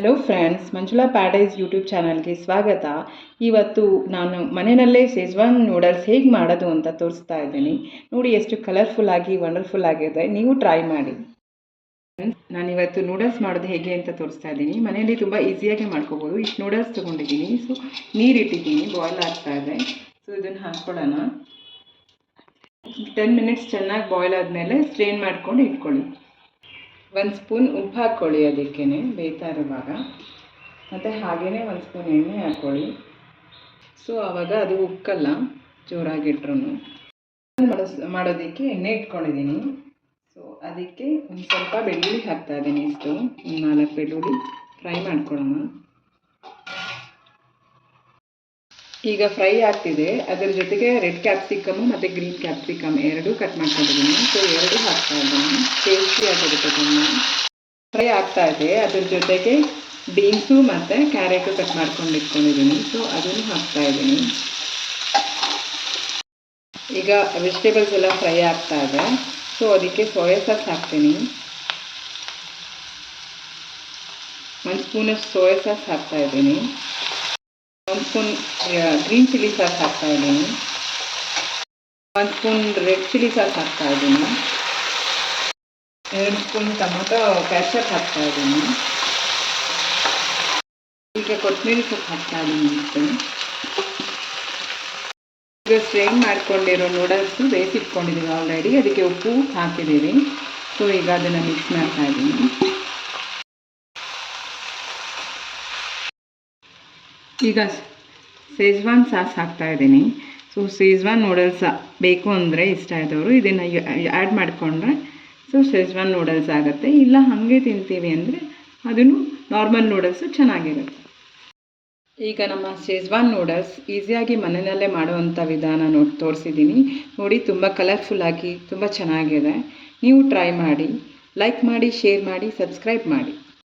Hello friends, Manjula paradise YouTube ಚಾನಲ್ಗೆ ಸ್ವಾಗತ. ಇವತ್ತು ನಾನು ಮನೆಯಲ್ಲೇ ಶೇಜ್ವಾನ್ ನೂಡಲ್ಸ್ ಹೇಗೆ ಮಾಡೋದು ಅಂತ ತೋರಿಸ್ತಾ ಇದ್ದೀನಿ. ನೋಡಿ ಎಷ್ಟು ಕಲರ್ಫುಲ್ ಆಗಿ ವಂಡರ್ಫುಲ್ ಆಗಿದೆ. ನೀವು ಟ್ರೈ ಮಾಡಿ. ನಾನಿವತ್ತು ನೂಡಲ್ಸ್ ಮಾಡೋದು ಹೇಗೆ ಅಂತ ತೋರಿಸ್ತಾ ಇದ್ದೀನಿ. ಮನೆಯಲ್ಲಿ ತುಂಬ ಈಸಿಯಾಗಿ ಮಾಡ್ಕೋಬೋದು. ಇಷ್ಟು ನೂಡಲ್ಸ್ ತೊಗೊಂಡಿದ್ದೀನಿ. ಸೊ ನೀರಿಟ್ಟಿದ್ದೀನಿ, ಬಾಯ್ಲ್ ಆಗ್ತಾ ಇದೆ. ಸೊ ಇದನ್ನು ಹಾಕ್ಕೊಳ್ಳೋಣ. 10 ಮಿನಿಟ್ಸ್ ಚೆನ್ನಾಗಿ ಬಾಯ್ಲ್ ಆದಮೇಲೆ ಸ್ಟ್ರೈನ್ ಮಾಡ್ಕೊಂಡು ಇಟ್ಕೊಳ್ಳಿ. 1 ಸ್ಪೂನ್ ಉಪ್ಪು ಹಾಕ್ಕೊಳ್ಳಿ, ಅದಕ್ಕೇ ಬೇಯ್ತಾ ಇರುವಾಗ. ಮತ್ತು ಹಾಗೆಯೇ 1 ಸ್ಪೂನ್ ಎಣ್ಣೆ ಹಾಕ್ಕೊಳ್ಳಿ. ಸೊ ಆವಾಗ ಅದು ಉಕ್ಕಲ್ಲ ಜೋರಾಗಿಟ್ರು. ಮಾಡೋದಕ್ಕೆ ಎಣ್ಣೆ ಇಟ್ಕೊಂಡಿದ್ದೀನಿ. ಸೊ ಅದಕ್ಕೆ ಒಂದು ಸ್ವಲ್ಪ ಬೆಳ್ಳುಳ್ಳಿ ಹಾಕ್ತಾಯಿದ್ದೀನಿ. ಇಷ್ಟು 4 ಬೆಳ್ಳುಳ್ಳಿ ಫ್ರೈ ಮಾಡ್ಕೊಳ್ಳೋಣ. ಈಗ ಫ್ರೈ ಆಗ್ತಿದೆ. ಅದರ ಜೊತೆಗೆ ರೆಡ್ ಕ್ಯಾಪ್ಸಿಕಮ್ ಮತ್ತು ಗ್ರೀನ್ ಕ್ಯಾಪ್ಸಿಕಮ್ ಎರಡೂ ಕಟ್ ಮಾಡ್ಕೊಂಡಿದ್ದೀನಿ. ಸೊ ಎರಡೂ ಹಾಕ್ತಾ ಇದ್ದೀನಿ. ಟೇಸ್ಟಿಯಾಗಿರುತ್ತೆ ತುಂಬ. ಫ್ರೈ ಆಗ್ತಾ ಇದೆ. ಅದ್ರ ಜೊತೆಗೆ ಬೀನ್ಸು ಮತ್ತು ಕ್ಯಾರೆಟು ಕಟ್ ಮಾಡ್ಕೊಂಡು ಇಟ್ಕೊಂಡಿದ್ದೀನಿ. ಸೊ ಅದನ್ನು ಹಾಕ್ತಾ ಇದ್ದೀನಿ. ಈಗ ವೆಜಿಟೇಬಲ್ಸ್ ಎಲ್ಲ ಫ್ರೈ ಆಗ್ತಾ ಇದೆ. ಸೊ ಅದಕ್ಕೆ ಸೋಯಾ ಸಾಸ್ ಹಾಕ್ತೀನಿ. 1 ಸ್ಪೂನಷ್ಟು ಸೋಯಾ ಸಾಸ್ ಹಾಕ್ತಾ ಇದ್ದೀನಿ. 1 ಸ್ಪೂನ್ ಗ್ರೀನ್ ಚಿಲ್ಲಿ ಸಾಸ್ ಹಾಕ್ತಾ ಇದ್ದೀನಿ. 1 ಸ್ಪೂನ್ ರೆಡ್ ಚಿಲ್ಲಿ ಸಾಸ್ ಹಾಕ್ತಾ ಇದ್ದೀನಿ. 2 ಸ್ಪೂನ್ ಟೊಮೊಟೊ ಕೆಚಪ್ ಹಾಕ್ತಾ ಇದ್ದೀನಿ. ಈಗ ಕೊತ್ತಂಬರಿ ಸೊಪ್ಪು ಹಾಕ್ತಾ ಇದ್ದೀನಿ. ಈಗ ಸ್ಟ್ರೈನ್ ಮಾಡ್ಕೊಂಡಿರೋ ನೂಡಲ್ಸು ಬೇಯಿಸಿಟ್ಕೊಂಡಿದ್ದೀವಿ ಆಲ್ರೆಡಿ. ಅದಕ್ಕೆ ಉಪ್ಪು ಹಾಕಿದ್ದೀವಿ. ಸೊ ಈಗ ಅದನ್ನು ಮಿಕ್ಸ್ ಮಾಡ್ತಾ ಇದ್ದೀನಿ. ಈಗ ಶೇಜ್ವಾನ್ ಸಾಸ್ ಹಾಕ್ತಾ ಇದ್ದೀನಿ. ಸೊ ಶೇಜ್ವಾನ್ ನೂಡಲ್ಸ್ ಬೇಕು ಅಂದರೆ ಇಷ್ಟ ಆದವರು ಇದನ್ನು ಆ್ಯಡ್ ಮಾಡಿಕೊಂಡ್ರೆ ಸೊ ಶೇಜ್ವಾನ್ ನೂಡಲ್ಸ್ ಆಗುತ್ತೆ. ಇಲ್ಲ ಹಾಗೆ ತಿಂತೀವಿ ಅಂದರೆ ಅದನ್ನು ನಾರ್ಮಲ್ ನೂಡಲ್ಸು ಚೆನ್ನಾಗಿರುತ್ತೆ. ಈಗ ನಮ್ಮ ಶೇಜ್ವಾನ್ ನೂಡಲ್ಸ್ ಈಸಿಯಾಗಿ ಮನೆಯಲ್ಲೇ ಮಾಡುವಂಥ ವಿಧಾನ ತೋರಿಸಿದ್ದೀನಿ. ನೋಡಿ, ತುಂಬ ಕಲರ್ಫುಲ್ಲಾಗಿ ತುಂಬ ಚೆನ್ನಾಗಿದೆ. ನೀವು ಟ್ರೈ ಮಾಡಿ, ಲೈಕ್ ಮಾಡಿ, ಶೇರ್ ಮಾಡಿ, ಸಬ್ಸ್ಕ್ರೈಬ್ ಮಾಡಿ.